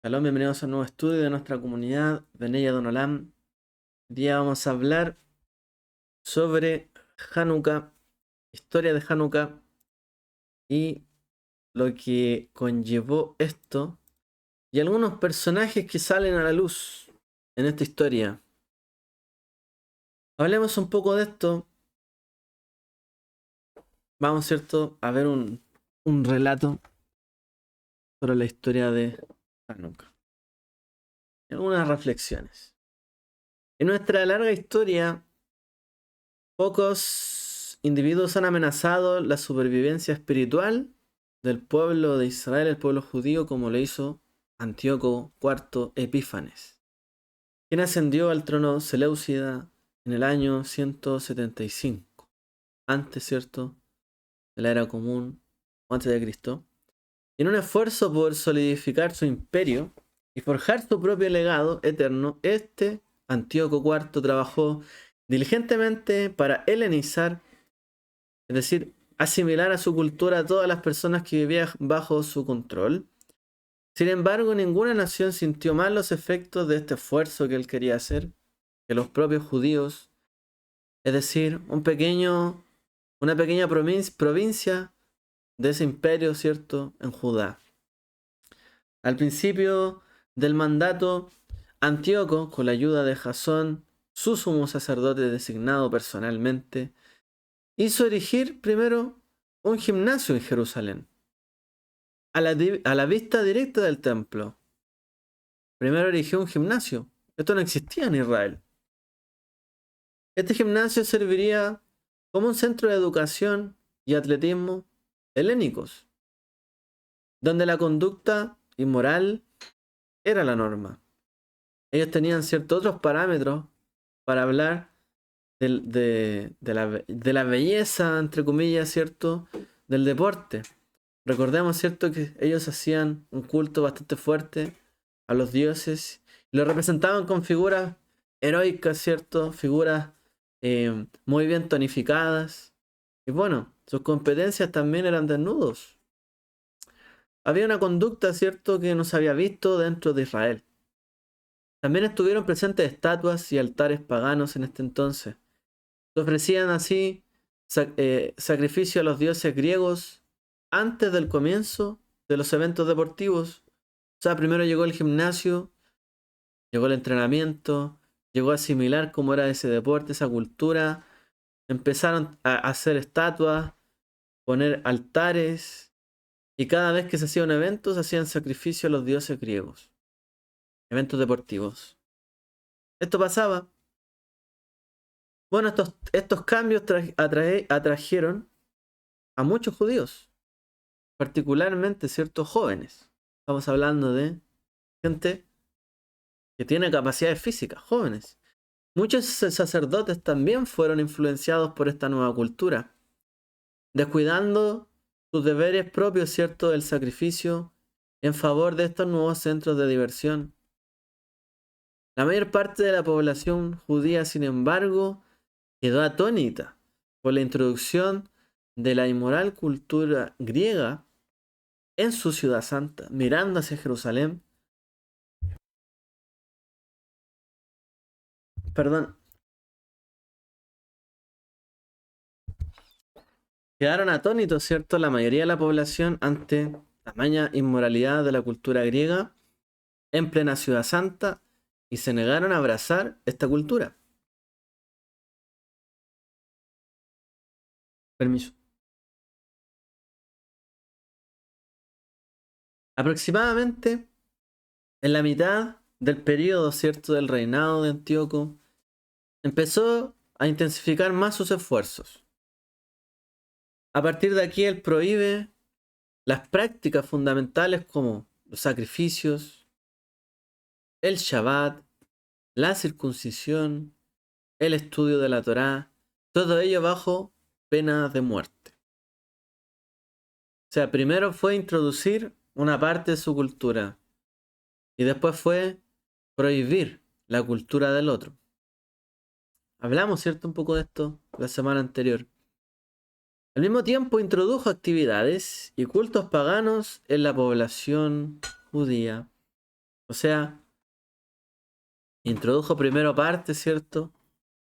Hola, bienvenidos a un nuevo estudio de nuestra comunidad Benella Donolam. Hoy día vamos a hablar sobre Hanukkah, historia de Hanukkah y lo que conllevó esto y algunos personajes que salen a la luz en esta historia. Hablemos un poco de esto. Vamos, ¿cierto?, a ver un relato sobre la historia de Hanukkah. Algunas reflexiones. En nuestra larga historia, pocos individuos han amenazado la supervivencia espiritual del pueblo de Israel, el pueblo judío, como lo hizo Antíoco IV Epífanes, quien ascendió al trono seleucida en el año 175, antes, ¿cierto?, de la era común, o antes de Cristo, y en un esfuerzo por solidificar su imperio y forjar su propio legado eterno. Antíoco IV trabajó diligentemente para helenizar, es decir, asimilar a su cultura a todas las personas que vivían bajo su control. Sin embargo, ninguna nación sintió más los efectos de este esfuerzo que él quería hacer que los propios judíos, es decir, una pequeña provincia de ese imperio, ¿cierto?, en Judá. Al principio del mandato, Antíoco, con la ayuda de Jasón, su sumo sacerdote designado personalmente, hizo erigir primero un gimnasio en Jerusalén, a la vista directa del templo. Primero erigió un gimnasio. Esto no existía en Israel. Este gimnasio serviría como un centro de educación y atletismo helénicos, donde la conducta inmoral era la norma. Ellos tenían ciertos otros parámetros para hablar de la belleza, entre comillas, ¿cierto?, del deporte. Recordemos, ¿cierto?, que ellos hacían un culto bastante fuerte a los dioses y lo representaban con figuras heroicas, ¿cierto?, figuras muy bien tonificadas. Y bueno, sus competencias también eran desnudos. Había una conducta, ¿cierto?, que no se había visto dentro de Israel. También estuvieron presentes estatuas y altares paganos en este entonces. Se ofrecían así sacrificio a los dioses griegos antes del comienzo de los eventos deportivos. O sea, primero llegó el gimnasio, llegó el entrenamiento, llegó a asimilar cómo era ese deporte, esa cultura. Empezaron a hacer estatuas, poner altares, y cada vez que se hacía un evento se hacían sacrificios a los dioses griegos. Eventos deportivos. Esto pasaba. Bueno, estos cambios atrajeron a muchos judíos, particularmente ciertos jóvenes. Estamos hablando de gente que tiene capacidades físicas, jóvenes. Muchos sacerdotes también fueron influenciados por esta nueva cultura, descuidando sus deberes propios, ¿cierto?, del sacrificio en favor de estos nuevos centros de diversión. La mayor parte de la población judía, sin embargo, quedó atónita por la introducción de la inmoral cultura griega en su ciudad santa, mirando hacia Jerusalén. Perdón, quedaron atónitos, ¿cierto?, la mayoría de la población ante la tamaña inmoralidad de la cultura griega en plena ciudad santa y se negaron a abrazar esta cultura. Permiso. Aproximadamente en la mitad del periodo, ¿cierto?, del reinado de Antíoco, empezó a intensificar más sus esfuerzos. A partir de aquí, él prohíbe las prácticas fundamentales como los sacrificios, el Shabbat, la circuncisión, el estudio de la Torá, todo ello bajo pena de muerte. O sea, primero fue introducir una parte de su cultura y después fue prohibir la cultura del otro. Hablamos, ¿cierto?, un poco de esto la semana anterior. Al mismo tiempo introdujo actividades y cultos paganos en la población judía. O sea, introdujo primero parte, ¿cierto?,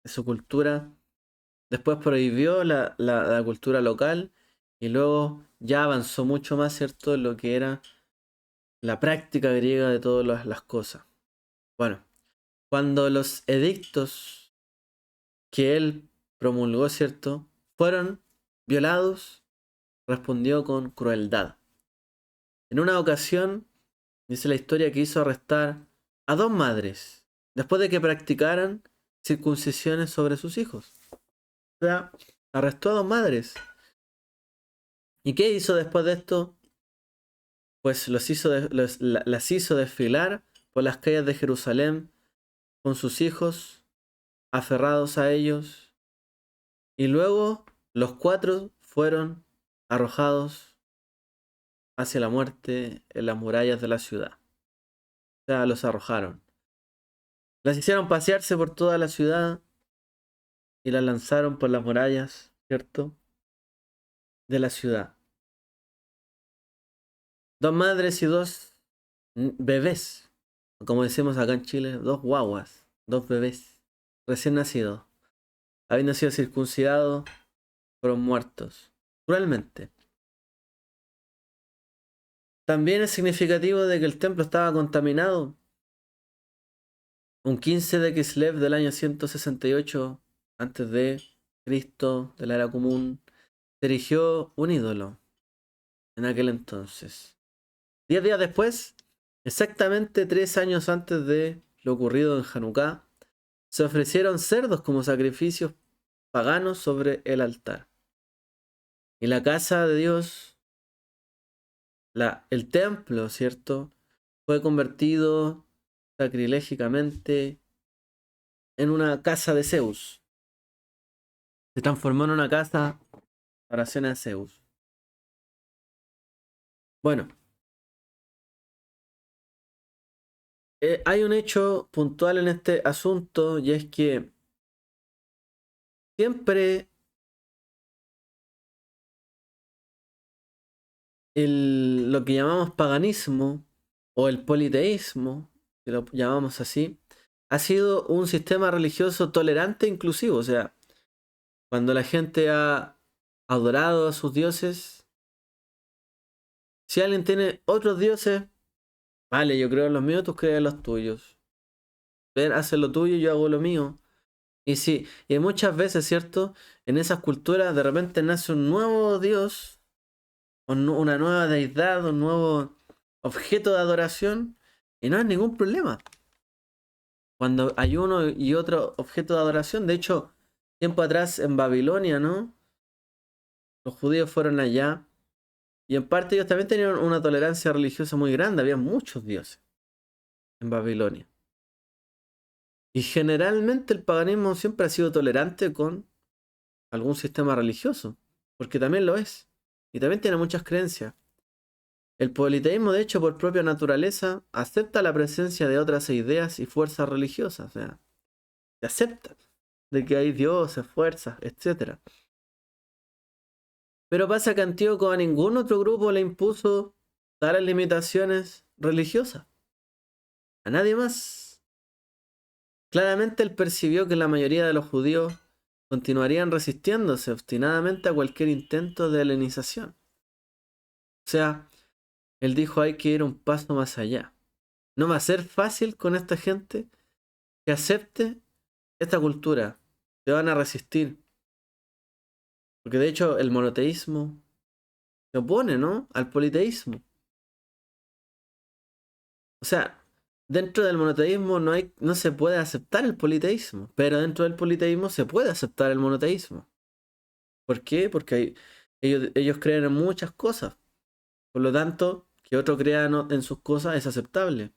de su cultura, después prohibió la cultura local y luego ya avanzó mucho más, ¿cierto?, en lo que era la práctica griega de todas las cosas. Bueno, cuando los edictos que él promulgó, ¿cierto?, fueron violados, respondió con crueldad. En una ocasión, dice la historia que hizo arrestar a 2 madres después de que practicaran circuncisiones sobre sus hijos. O sea, arrestó a 2 madres. ¿Y qué hizo después de esto? Pues las hizo desfilar por las calles de Jerusalén con sus hijos aferrados a ellos. Y luego los 4 fueron arrojados hacia la muerte en las murallas de la ciudad. O sea, los arrojaron. Las hicieron pasearse por toda la ciudad y las lanzaron por las murallas, ¿cierto?, de la ciudad. 2 madres y 2 bebés. Como decimos acá en Chile, 2 guaguas, 2 bebés recién nacidos. Habiendo sido circuncidados, fueron muertos cruelmente. También es significativo de que el templo estaba contaminado. Un 15 de Kislev del año 168 antes de Cristo, de la era común, se erigió un ídolo en aquel entonces. 10 días después, exactamente 3 años antes de lo ocurrido en Hanukkah, se ofrecieron cerdos como sacrificios paganos sobre el altar. Y la casa de Dios, el templo, ¿cierto?, fue convertido sacrilégicamente en una casa de Zeus. Se transformó en una casa para cena de Zeus. Bueno, hay un hecho puntual en este asunto y es que siempre lo que llamamos paganismo o el politeísmo, si lo llamamos así, ha sido un sistema religioso tolerante e inclusivo. O sea, cuando la gente ha adorado a sus dioses, si alguien tiene otros dioses, vale, yo creo en los míos, tú crees en los tuyos. Ven, hace lo tuyo, yo hago lo mío. Y sí, y muchas veces, ¿cierto?, en esas culturas de repente nace un nuevo dios, o una nueva deidad, un nuevo objeto de adoración, y no hay ningún problema. Cuando hay uno y otro objeto de adoración, de hecho, tiempo atrás en Babilonia, ¿no?, los judíos fueron allá, y en parte ellos también tenían una tolerancia religiosa muy grande, había muchos dioses en Babilonia. Y generalmente el paganismo siempre ha sido tolerante con algún sistema religioso, porque también lo es, y también tiene muchas creencias. El politeísmo, de hecho, por propia naturaleza, acepta la presencia de otras ideas y fuerzas religiosas, o sea, se acepta de que hay dioses, fuerzas, etc. Pero pasa que Antíoco a ningún otro grupo le impuso tales limitaciones religiosas, a nadie más. Claramente él percibió que la mayoría de los judíos continuarían resistiéndose obstinadamente a cualquier intento de helenización. O sea, él dijo, hay que ir un paso más allá. No va a ser fácil con esta gente que acepte esta cultura. Se van a resistir. Porque de hecho el monoteísmo se opone, ¿no?, al politeísmo. O sea, dentro del monoteísmo no se puede aceptar el politeísmo, pero dentro del politeísmo se puede aceptar el monoteísmo. ¿Por qué? Porque ellos creen en muchas cosas. Por lo tanto, que otro crea en sus cosas es aceptable.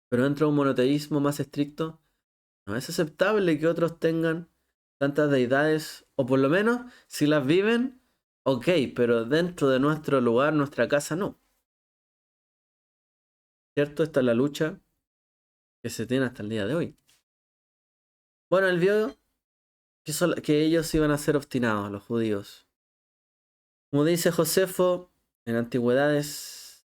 Pero dentro de un monoteísmo más estricto, no es aceptable que otros tengan tantas deidades, o por lo menos, si las viven, ok, pero dentro de nuestro lugar, nuestra casa, no. ¿Cierto? Esta es la lucha que se tiene hasta el día de hoy. Bueno, él vio que ellos iban a ser obstinados, los judíos. Como dice Josefo en Antigüedades,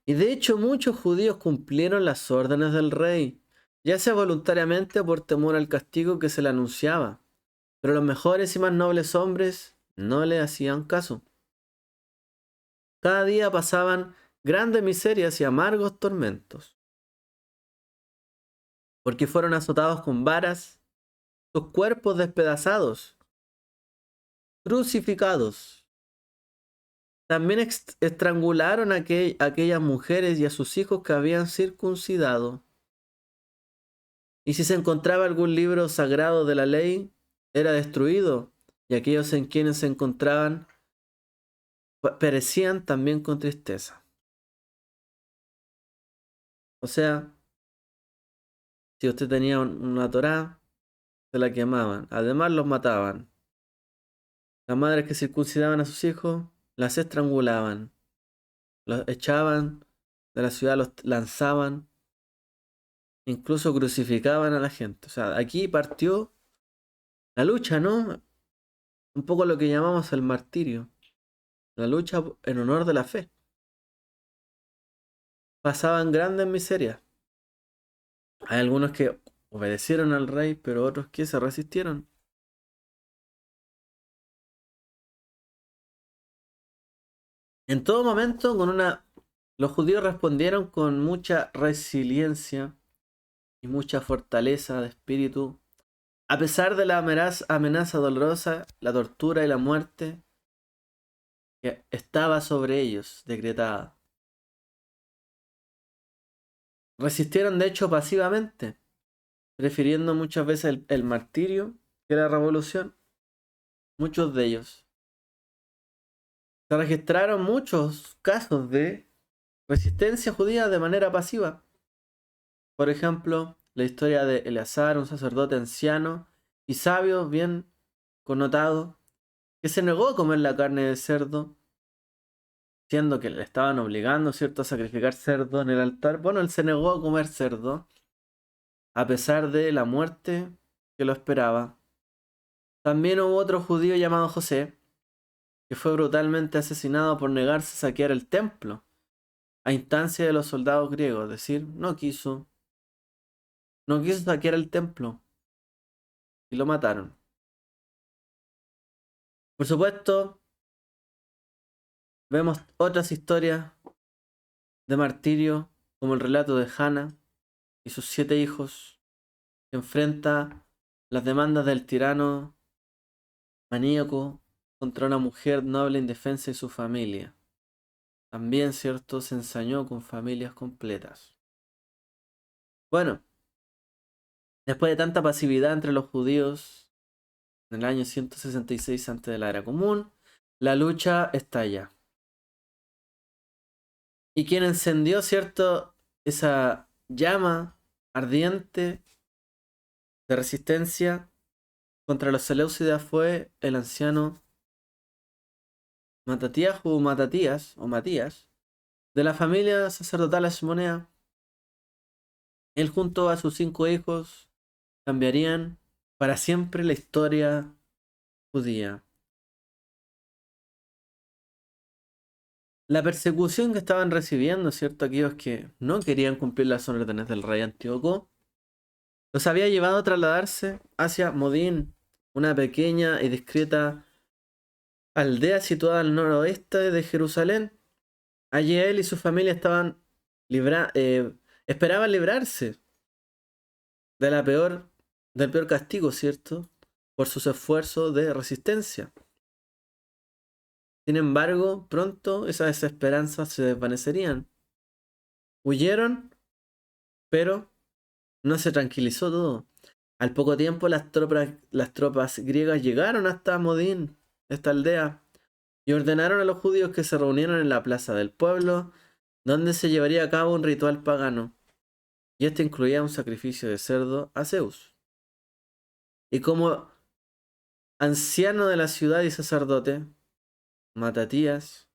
Y de hecho muchos judíos cumplieron las órdenes del rey, ya sea voluntariamente o por temor al castigo que se le anunciaba. Pero los mejores y más nobles hombres no le hacían caso. Cada día pasaban grandes miserias y amargos tormentos, porque fueron azotados con varas, sus cuerpos despedazados, crucificados. También estrangularon a aquellas mujeres y a sus hijos que habían circuncidado. Y si se encontraba algún libro sagrado de la ley, era destruido, y aquellos en quienes se encontraban perecían también con tristeza. O sea, si usted tenía una Torá, se la quemaban. Además los mataban. Las madres que circuncidaban a sus hijos, las estrangulaban. Los echaban de la ciudad, los lanzaban. Incluso crucificaban a la gente. O sea, aquí partió la lucha, ¿no? Un poco lo que llamamos el martirio. La lucha en honor de la fe. Pasaban grandes miserias. Hay algunos que obedecieron al rey, pero otros que se resistieron. En todo momento, los judíos respondieron con mucha resiliencia y mucha fortaleza de espíritu, a pesar de la amenaza dolorosa, la tortura y la muerte que estaba sobre ellos decretada. Resistieron de hecho pasivamente, prefiriendo muchas veces el martirio que la revolución. Muchos de ellos. Se registraron muchos casos de resistencia judía de manera pasiva. Por ejemplo, la historia de Eleazar, un sacerdote anciano y sabio, bien connotado, que se negó a comer la carne de cerdo, siendo que le estaban obligando, ¿cierto?, a sacrificar cerdo en el altar. Bueno, él se negó a comer cerdo, a pesar de la muerte que lo esperaba. También hubo otro judío llamado José, que fue brutalmente asesinado por negarse a saquear el templo, a instancia de los soldados griegos, es decir, no quiso saquear el templo y lo mataron. Por supuesto, vemos otras historias de martirio, como el relato de Hannah y sus 7 hijos, que enfrenta las demandas del tirano maníaco contra una mujer noble, indefensa y su familia. También, cierto, se ensañó con familias completas. Bueno, después de tanta pasividad entre los judíos, en el año 166 antes de la era común, la lucha estalla. Y quien encendió, cierto, esa llama ardiente de resistencia contra los Seleucidas fue el anciano Matías, de la familia sacerdotal Hasmonea. Él junto a sus 5 hijos cambiarían para siempre la historia judía. La persecución que estaban recibiendo, ¿cierto?, aquellos que no querían cumplir las órdenes del rey Antíoco, los había llevado a trasladarse hacia Modín, una pequeña y discreta aldea situada al noroeste de Jerusalén. Allí él y su familia esperaban librarse de del peor castigo, ¿cierto?, por sus esfuerzos de resistencia. Sin embargo, pronto esas esperanzas se desvanecerían. Huyeron, pero no se tranquilizó todo. Al poco tiempo las tropas griegas llegaron hasta Modín, esta aldea, y ordenaron a los judíos que se reunieran en la plaza del pueblo, donde se llevaría a cabo un ritual pagano, y este incluía un sacrificio de cerdo a Zeus. Y como anciano de la ciudad y sacerdote, Matatiahu,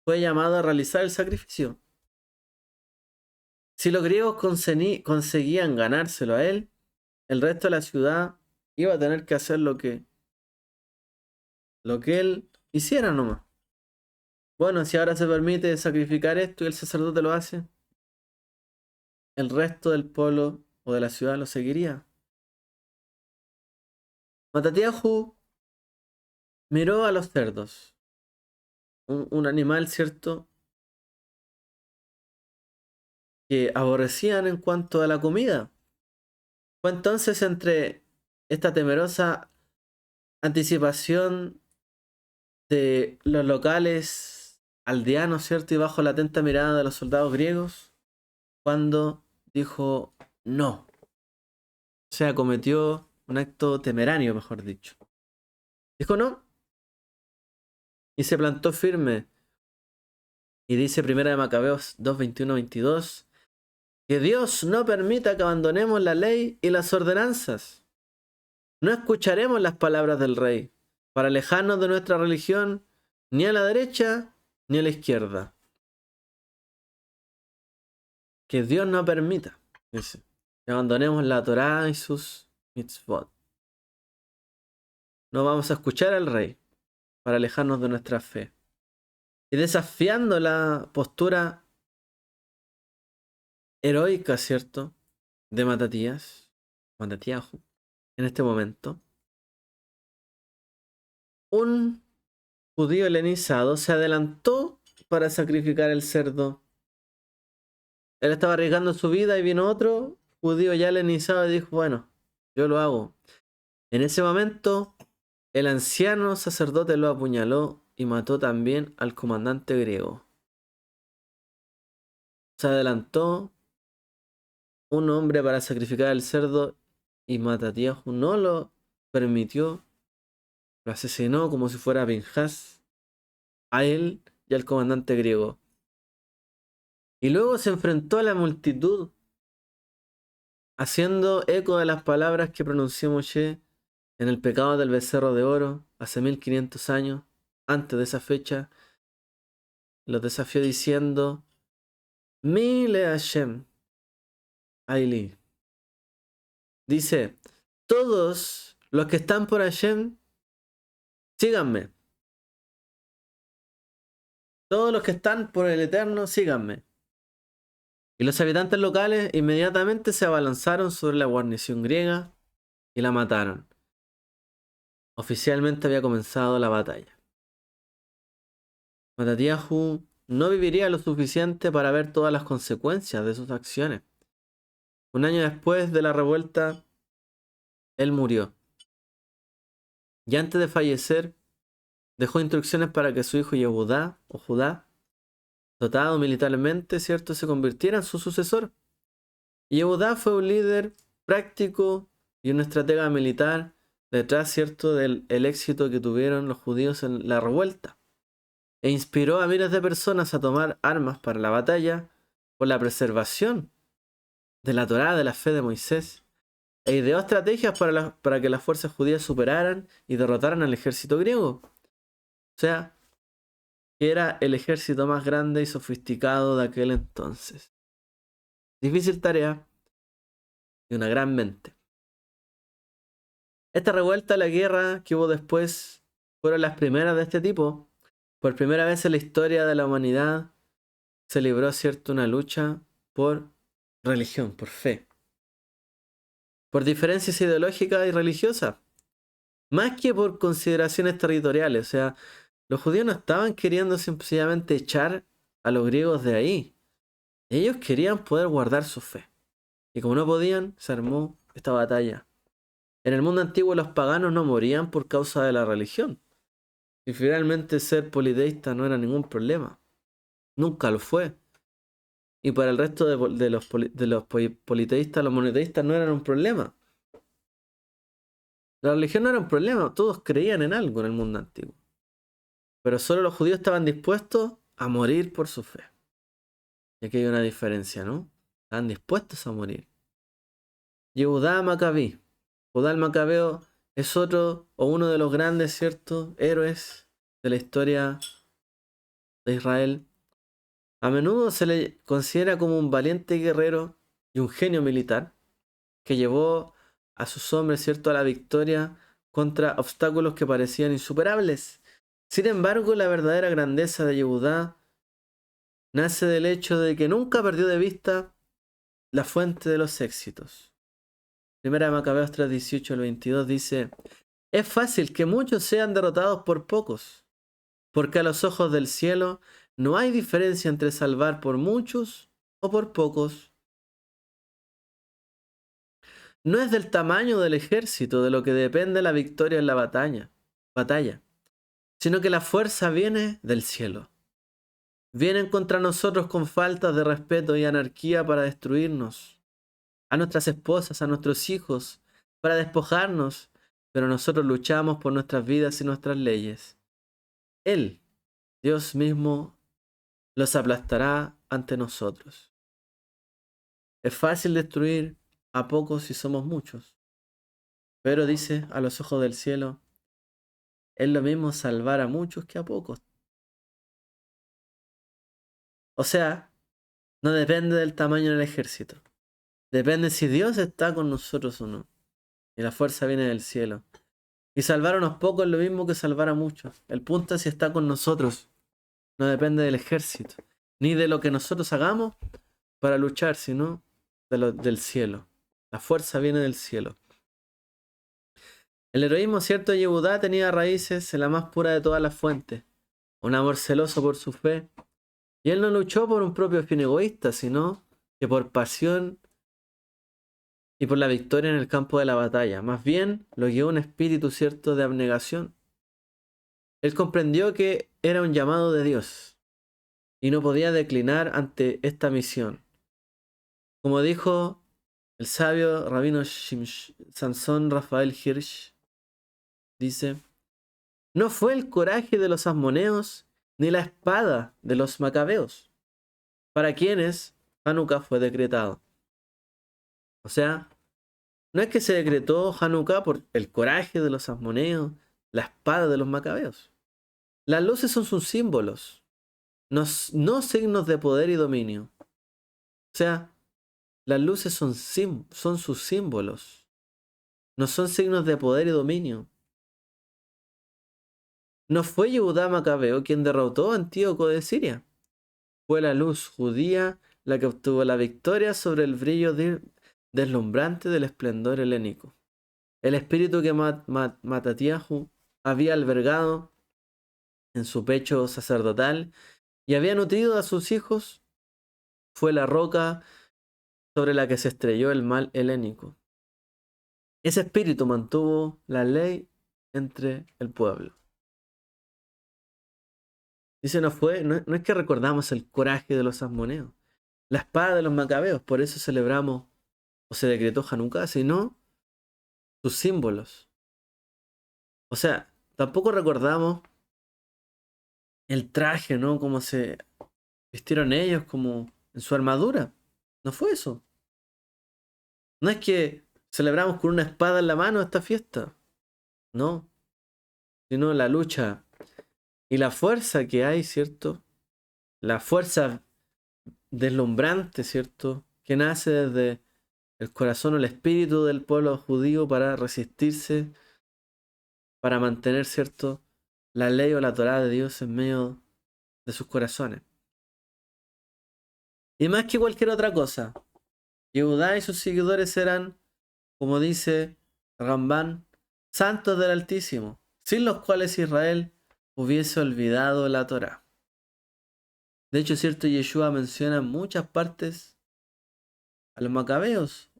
fue llamado a realizar el sacrificio. Si los griegos conseguían ganárselo a él, el resto de la ciudad iba a tener que hacer lo que él hiciera nomás. bueno, si ahora se permite sacrificar esto y el sacerdote lo hace, el resto del pueblo o de la ciudad lo seguiría. Matatiahu miró a los cerdos, un animal, ¿cierto?, que aborrecían en cuanto a la comida. Fue entonces entre esta temerosa anticipación de los locales aldeanos, ¿cierto?, y bajo la atenta mirada de los soldados griegos, cuando dijo no. O sea, cometió un acto temerario, mejor dicho. Dijo no y se plantó firme. Y dice Primera de Macabeos 2:21-22 que Dios no permita que abandonemos la ley y las ordenanzas. No escucharemos las palabras del rey para alejarnos de nuestra religión ni a la derecha ni a la izquierda. Que Dios no permita, dice, que abandonemos la Torá y sus mitzvot. No vamos a escuchar al rey para alejarnos de nuestra fe. Y desafiando la postura heroica, ¿cierto?, de Matatiahu, en este momento, un judío helenizado se adelantó para sacrificar el cerdo. Él estaba arriesgando su vida y vino otro judío ya helenizado y dijo, bueno, yo lo hago. En ese momento, el anciano sacerdote lo apuñaló y mató también al comandante griego. Se adelantó un hombre para sacrificar el cerdo y Matatiahu no lo permitió. Lo asesinó como si fuera Pinjas a él y al comandante griego. Y luego se enfrentó a la multitud, haciendo eco de las palabras que pronunció Moshe en el pecado del becerro de oro hace 1500 años. Antes de esa fecha, los desafió diciendo: Mi le Hashem, Aili. Dice: todos los que están por Hashem, síganme. Todos los que están por el Eterno, síganme. Y los habitantes locales inmediatamente se abalanzaron sobre la guarnición griega y la mataron. Oficialmente había comenzado la batalla. Matatiahu no viviría lo suficiente para ver todas las consecuencias de sus acciones. Un año después de la revuelta, él murió. Y antes de fallecer, dejó instrucciones para que su hijo Yehudá, o Judá, dotado militarmente, ¿cierto?, se convirtiera en su sucesor. Y Yehudá fue un líder práctico y un estratega militar detrás, ¿cierto?, del éxito que tuvieron los judíos en la revuelta. E inspiró a miles de personas a tomar armas para la batalla por la preservación de la Torá, de la fe de Moisés. E ideó estrategias para que las fuerzas judías superaran y derrotaran al ejército griego. O sea, que era el ejército más grande y sofisticado de aquel entonces. Difícil tarea y una gran mente. Esta revuelta, la guerra que hubo después, fueron las primeras de este tipo. Por primera vez en la historia de la humanidad se libró, ¿cierto?, una lucha por religión, por fe. Por diferencias ideológicas y religiosas. Más que por consideraciones territoriales. O sea, los judíos no estaban queriendo sencillamente echar a los griegos de ahí. Ellos querían poder guardar su fe. Y como no podían, se armó esta batalla. En el mundo antiguo los paganos no morían por causa de la religión. Y finalmente ser politeísta no era ningún problema. Nunca lo fue. Y para el resto de los politeístas, los monoteístas no eran un problema. La religión no era un problema. Todos creían en algo en el mundo antiguo. Pero solo los judíos estaban dispuestos a morir por su fe. Y aquí hay una diferencia, ¿no? Estaban dispuestos a morir. Yehudá Macabí. Judá el Macabeo es otro o uno de los grandes, ¿cierto?, héroes de la historia de Israel. A menudo se le considera como un valiente guerrero y un genio militar que llevó a sus hombres, ¿cierto?, a la victoria contra obstáculos que parecían insuperables. Sin embargo, la verdadera grandeza de Yehudá nace del hecho de que nunca perdió de vista la fuente de los éxitos. Primera de Macabeos 3:18 al 22 dice: es fácil que muchos sean derrotados por pocos, porque a los ojos del cielo no hay diferencia entre salvar por muchos o por pocos. No es del tamaño del ejército de lo que depende la victoria en la batalla, sino que la fuerza viene del cielo. Vienen contra nosotros con faltas de respeto y anarquía para destruirnos, a nuestras esposas, a nuestros hijos, para despojarnos, pero nosotros luchamos por nuestras vidas y nuestras leyes. Él, Dios mismo, los aplastará ante nosotros. Es fácil destruir a pocos si somos muchos, pero dice, a los ojos del cielo, es lo mismo salvar a muchos que a pocos. O sea, no depende del tamaño del ejército. Depende si Dios está con nosotros o no. Y la fuerza viene del cielo. Y salvar a unos pocos es lo mismo que salvar a muchos. El punto es si está con nosotros. No depende del ejército. Ni de lo que nosotros hagamos para luchar, sino del cielo. La fuerza viene del cielo. El heroísmo cierto de Yehudá tenía raíces en la más pura de todas las fuentes. Un amor celoso por su fe. Y él no luchó por un propio fin egoísta, sino que por pasión y por la victoria en el campo de la batalla. Más bien lo guió un espíritu cierto de abnegación. Él comprendió que era un llamado de Dios y no podía declinar ante esta misión. Como dijo el sabio rabino Sansón Rafael Hirsch, dice: no fue el coraje de los asmoneos ni la espada de los macabeos, para quienes Hanukkah fue decretado. O sea, no es que se decretó Hanukkah por el coraje de los asmoneos, la espada de los macabeos. Las luces son sus símbolos, no signos de poder y dominio. O sea, las luces son sus símbolos, no son signos de poder y dominio. No fue Yehudá Macabeo quien derrotó a Antíoco de Siria. Fue la luz judía la que obtuvo la victoria sobre el brillo deslumbrante del esplendor helénico. El espíritu que Matatiahu había albergado en su pecho sacerdotal y había nutrido a sus hijos fue la roca sobre la que se estrelló el mal helénico. Ese espíritu mantuvo la ley entre el pueblo. Dice, no es que recordamos el coraje de los asmoneos, la espada de los macabeos, por eso celebramos o se decretó Hanukkah, sino sus símbolos. O sea, tampoco recordamos el traje, ¿no? Cómo se vistieron ellos, como en su armadura. No fue eso. No es que celebramos con una espada en la mano esta fiesta. No. Sino la lucha y la fuerza que hay, ¿cierto? La fuerza deslumbrante, ¿cierto? Que nace desde el corazón o el espíritu del pueblo judío para resistirse, para mantener, ¿cierto?, la ley o la Torá de Dios en medio de sus corazones. Y más que cualquier otra cosa, Yehudá y sus seguidores eran, como dice Rambán, santos del Altísimo, sin los cuales Israel hubiese olvidado la Torá. De hecho, cierto, Yeshua menciona en muchas partes a los macabeos,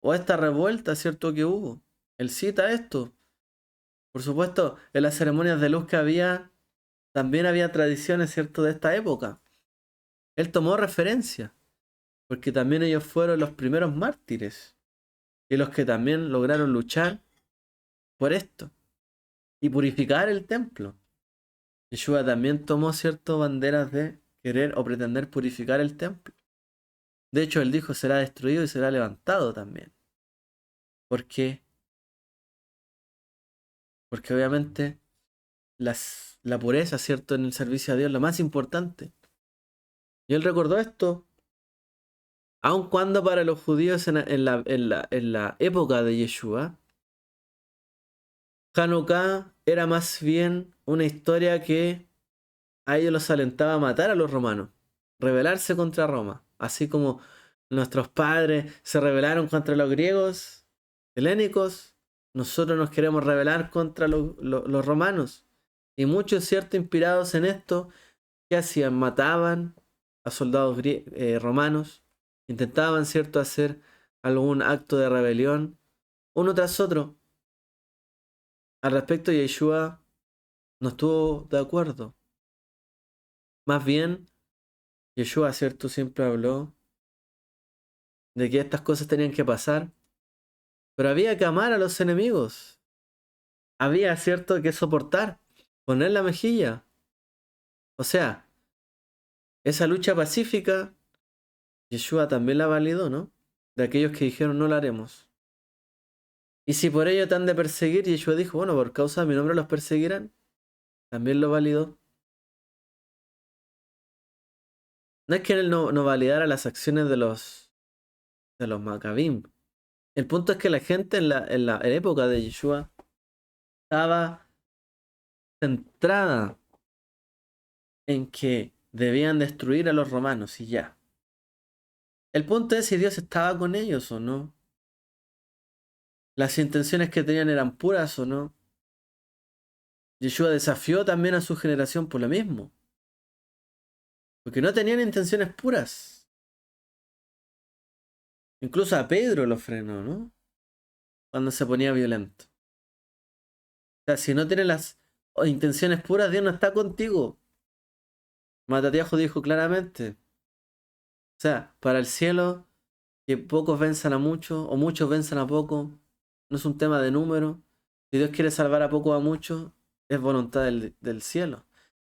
o esta revuelta, cierto, que hubo. Él cita esto. Por supuesto, en las ceremonias de luz que había, también había tradiciones, cierto, de esta época. Él tomó referencia, porque también ellos fueron los primeros mártires, y los que también lograron luchar por esto, y purificar el templo. Yeshua también tomó, cierto, banderas de querer o pretender purificar el templo. De hecho, él dijo, será destruido y será levantado también. ¿Por qué? Porque obviamente la pureza, ¿cierto?, en el servicio a Dios es lo más importante. Y él recordó esto, aun cuando para los judíos en la época de Yeshua, Hanukkah era más bien una historia que a ellos los alentaba a matar a los romanos, rebelarse contra Roma, así como nuestros padres se rebelaron contra los griegos helénicos, nosotros nos queremos rebelar contra los romanos. Y muchos, cierto, inspirados en esto, ¿qué hacían? Mataban a soldados romanos, intentaban, cierto, hacer algún acto de rebelión, uno tras otro. Al respecto, Yeshua no estuvo de acuerdo. Más bien, Yeshua, cierto, siempre habló de que estas cosas tenían que pasar, pero había que amar a los enemigos. Había, cierto, que soportar, poner la mejilla. O sea, esa lucha pacífica, Yeshua también la validó, ¿no? De aquellos que dijeron no la haremos. Y si por ello te han de perseguir, Yeshua dijo, bueno, por causa de mi nombre los perseguirán. También lo validó. No es que él no validara las acciones de los Maccabim. El punto es que la gente en la época de Yeshua estaba centrada en que debían destruir a los romanos y ya. El punto es si Dios estaba con ellos o no. Las intenciones que tenían eran puras o no. Yeshua desafió también a su generación por lo mismo. Porque no tenían intenciones puras. Incluso a Pedro lo frenó, ¿no? Cuando se ponía violento. O sea, si no tienes las intenciones puras, Dios no está contigo. Matatiajo dijo claramente. O sea, para el cielo, que pocos venzan a muchos, o muchos venzan a pocos, no es un tema de número. Si Dios quiere salvar a pocos o a muchos, es voluntad del cielo.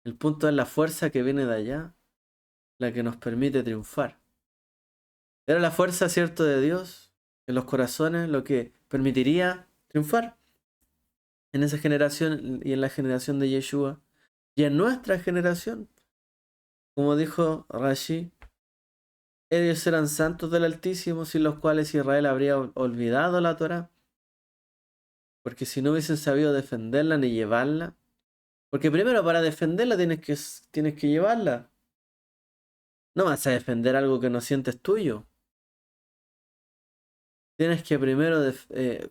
El punto es la fuerza que viene de allá, la que nos permite triunfar. Era la fuerza, cierto, de Dios en los corazones lo que permitiría triunfar en esa generación y en la generación de Yeshua y en nuestra generación. Como dijo Rashi, ellos eran santos del Altísimo sin los cuales Israel habría olvidado la Torá. Porque si no hubiesen sabido defenderla ni llevarla. Porque primero para defenderla tienes que llevarla. No vas a defender algo que no sientes tuyo. Tienes que primero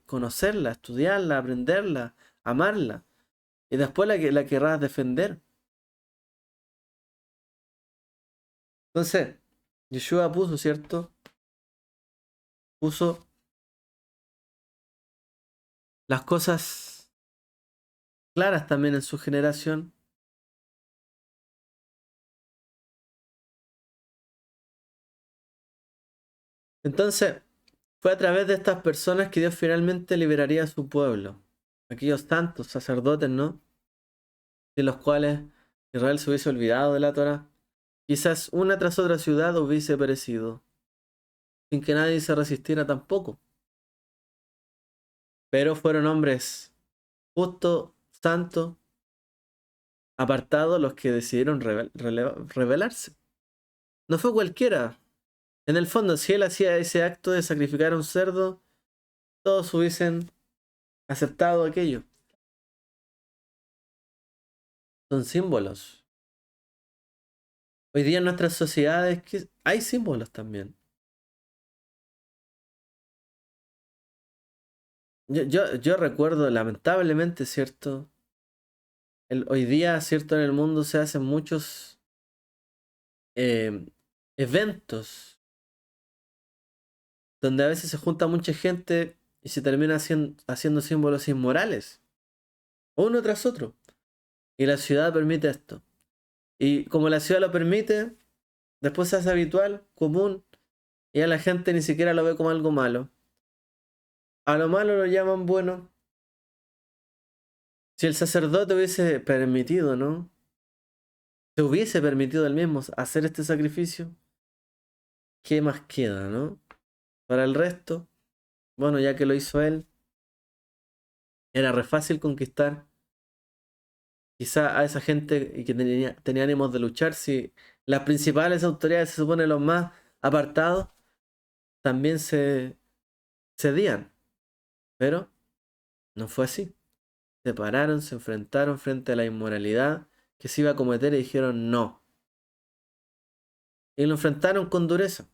conocerla, estudiarla, aprenderla, amarla. Y después la querrás defender. Entonces, Yeshua puso, ¿cierto? Puso las cosas claras también en su generación. Entonces, fue a través de estas personas que Dios finalmente liberaría a su pueblo. Aquellos santos sacerdotes, ¿no? De los cuales Israel se hubiese olvidado de la Torá. Quizás una tras otra ciudad hubiese perecido, sin que nadie se resistiera tampoco. Pero fueron hombres justos, santos, apartados los que decidieron rebelarse. No fue cualquiera. En el fondo, si él hacía ese acto de sacrificar a un cerdo, todos hubiesen aceptado aquello. Son símbolos. Hoy día en nuestras sociedades hay símbolos también. Yo recuerdo, lamentablemente, ¿cierto? Hoy día, ¿cierto? En el mundo se hacen muchos eh, eventos donde a veces se junta mucha gente y se termina haciendo símbolos inmorales, uno tras otro. Y la ciudad permite esto. Y como la ciudad lo permite, después se hace habitual, común, y a la gente ni siquiera lo ve como algo malo. A lo malo lo llaman bueno. Si el sacerdote hubiese permitido, ¿no? Se hubiese permitido él mismo hacer este sacrificio, ¿qué más queda, no? Para el resto, bueno, ya que lo hizo él, era re fácil conquistar. Quizá a esa gente que tenía ánimos de luchar, si las principales autoridades, se supone los más apartados, también se cedían. Pero no fue así. se pararon, se enfrentaron frente a la inmoralidad que se iba a cometer y dijeron no. Y lo enfrentaron con dureza.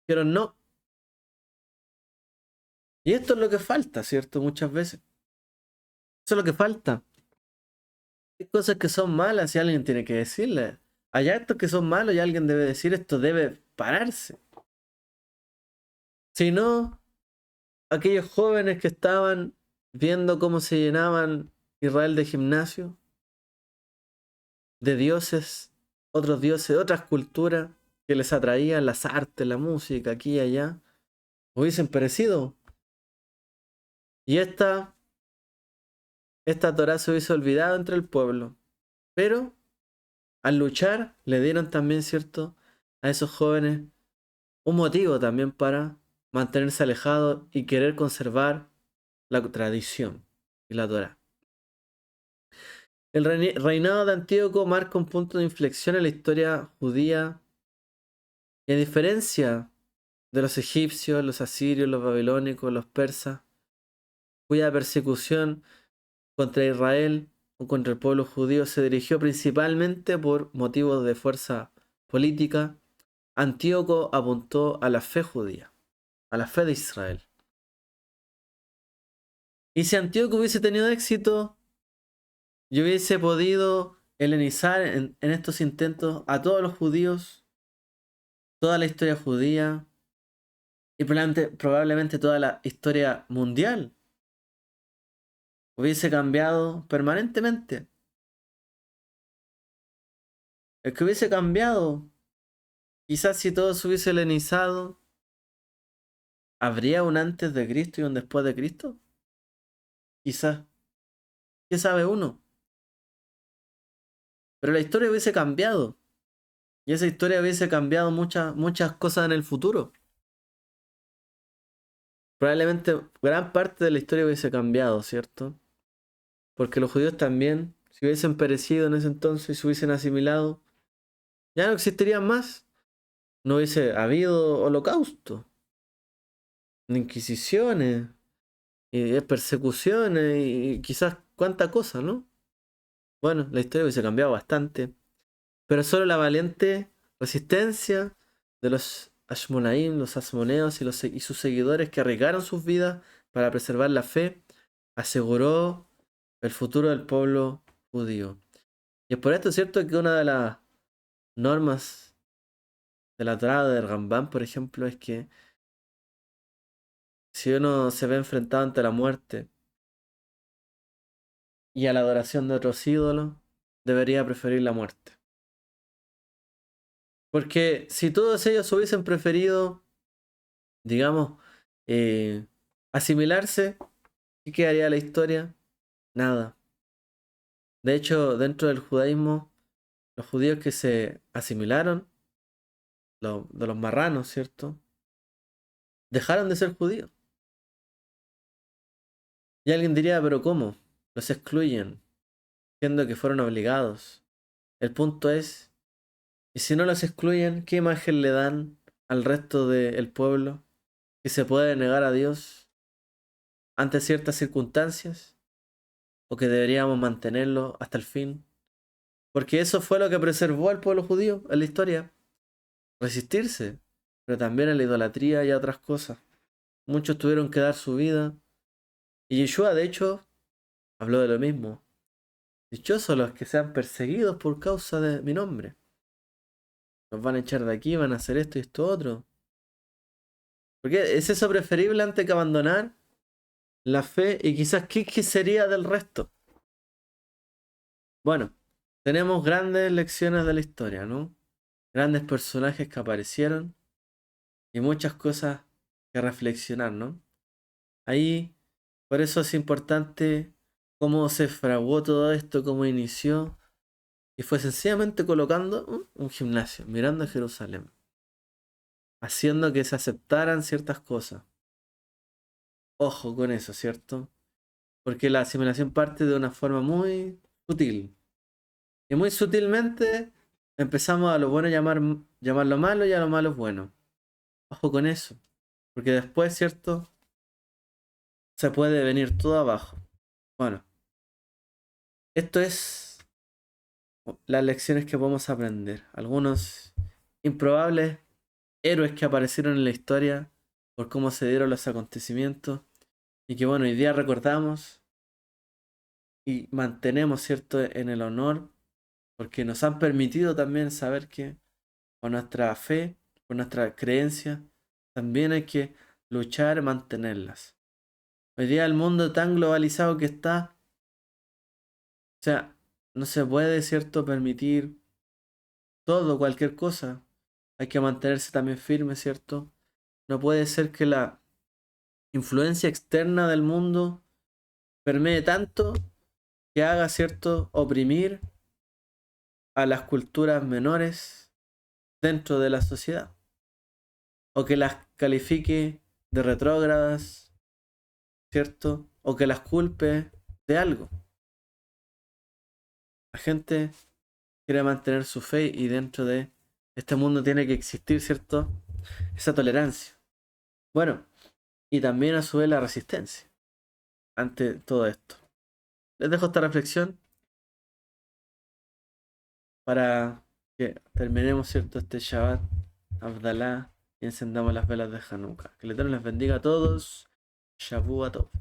Dijeron no. Y esto es lo que falta, ¿cierto? Muchas veces. Eso es lo que falta. Hay cosas que son malas y alguien tiene que decirle. Hay actos que son malos y alguien debe decir esto debe pararse. Si no, aquellos jóvenes que estaban viendo cómo se llenaban Israel de gimnasio, de dioses, otros dioses, otras culturas que les atraían las artes, la música, aquí y allá, hubiesen perecido. Y esta Torá se hubiese olvidado entre el pueblo. Pero al luchar le dieron también, ¿cierto?, a esos jóvenes un motivo también para mantenerse alejados y querer conservar la tradición y la Torá. El reinado de Antíoco marca un punto de inflexión en la historia judía y a diferencia de los egipcios, los asirios, los babilónicos, los persas, cuya persecución contra Israel o contra el pueblo judío se dirigió principalmente por motivos de fuerza política, Antíoco apuntó a la fe judía, a la fe de Israel. Y si Antíoco hubiese tenido éxito, yo hubiese podido helenizar en estos intentos a todos los judíos, toda la historia judía y probablemente toda la historia mundial. Hubiese cambiado permanentemente. El que hubiese cambiado, quizás si todo se hubiese helenizado, ¿habría un antes de Cristo y un después de Cristo? Quizás. ¿Qué sabe uno? Pero la historia hubiese cambiado. Y esa historia hubiese cambiado muchas cosas en el futuro. Probablemente gran parte de la historia hubiese cambiado, ¿cierto? Porque los judíos también, si hubiesen perecido en ese entonces y se hubiesen asimilado, ya no existirían más. No hubiese habido holocausto, ni inquisiciones, y persecuciones, y quizás cuánta cosa, ¿no? Bueno, la historia hubiese cambiado bastante. Pero solo la valiente resistencia de los Ashmonaim, los asmoneos y sus seguidores que arriesgaron sus vidas para preservar la fe, aseguró el futuro del pueblo judío. Y es por esto cierto que una de las normas de la Torá del Rambam, por ejemplo, es que si uno se ve enfrentado ante la muerte y a la adoración de otros ídolos, debería preferir la muerte. Porque si todos ellos hubiesen preferido, digamos, eh, asimilarse, ¿qué quedaría de la historia? Nada. De hecho, dentro del judaísmo, los judíos que se asimilaron, de los marranos, ¿cierto? Dejaron de ser judíos. Y alguien diría, pero ¿cómo? Los excluyen, siendo que fueron obligados. El punto es, ¿y si no los excluyen, qué imagen le dan al resto del pueblo que se puede negar a Dios ante ciertas circunstancias? ¿O que deberíamos mantenerlo hasta el fin? Porque eso fue lo que preservó al pueblo judío en la historia. Resistirse, pero también a la idolatría y a otras cosas. Muchos tuvieron que dar su vida. Y Yeshua, de hecho, habló de lo mismo. Dichosos los que sean perseguidos por causa de mi nombre. Nos van a echar de aquí, van a hacer esto y esto otro. Porque es eso preferible antes que abandonar la fe y quizás qué sería del resto. Bueno, tenemos grandes lecciones de la historia, ¿no? Grandes personajes que aparecieron y muchas cosas que reflexionar, ¿no? Ahí, por eso es importante cómo se fraguó todo esto, cómo inició, y fue sencillamente colocando un gimnasio, mirando a Jerusalén, haciendo que se aceptaran ciertas cosas. Ojo con eso, ¿cierto? Porque la asimilación parte de una forma muy sutil. Y muy sutilmente empezamos a lo bueno llamarlo malo y a lo malo bueno. Ojo con eso. Porque después, ¿cierto? Se puede venir todo abajo. Bueno, esto es las lecciones que podemos aprender. Algunos improbables héroes que aparecieron en la historia por cómo se dieron los acontecimientos y que bueno, hoy día recordamos y mantenemos, ¿cierto?, en el honor porque nos han permitido también saber que con nuestra fe, con nuestra creencia, también hay que luchar y mantenerlas. Hoy día el mundo tan globalizado que está, o sea, no se puede, ¿cierto?, permitir todo, cualquier cosa. Hay que mantenerse también firme, ¿cierto? No puede ser que la influencia externa del mundo permee tanto que haga, ¿cierto?, oprimir a las culturas menores dentro de la sociedad. O que las califique de retrógradas, ¿cierto? O que las culpe de algo. La gente quiere mantener su fe y dentro de este mundo tiene que existir, ¿cierto?, esa tolerancia. Bueno, y también a su vez la resistencia ante todo esto. Les dejo esta reflexión para que terminemos, ¿cierto?, este Shabbat, Abdalá, y encendamos las velas de Hanukkah. Que el Eterno les bendiga a todos. Shabu a todos.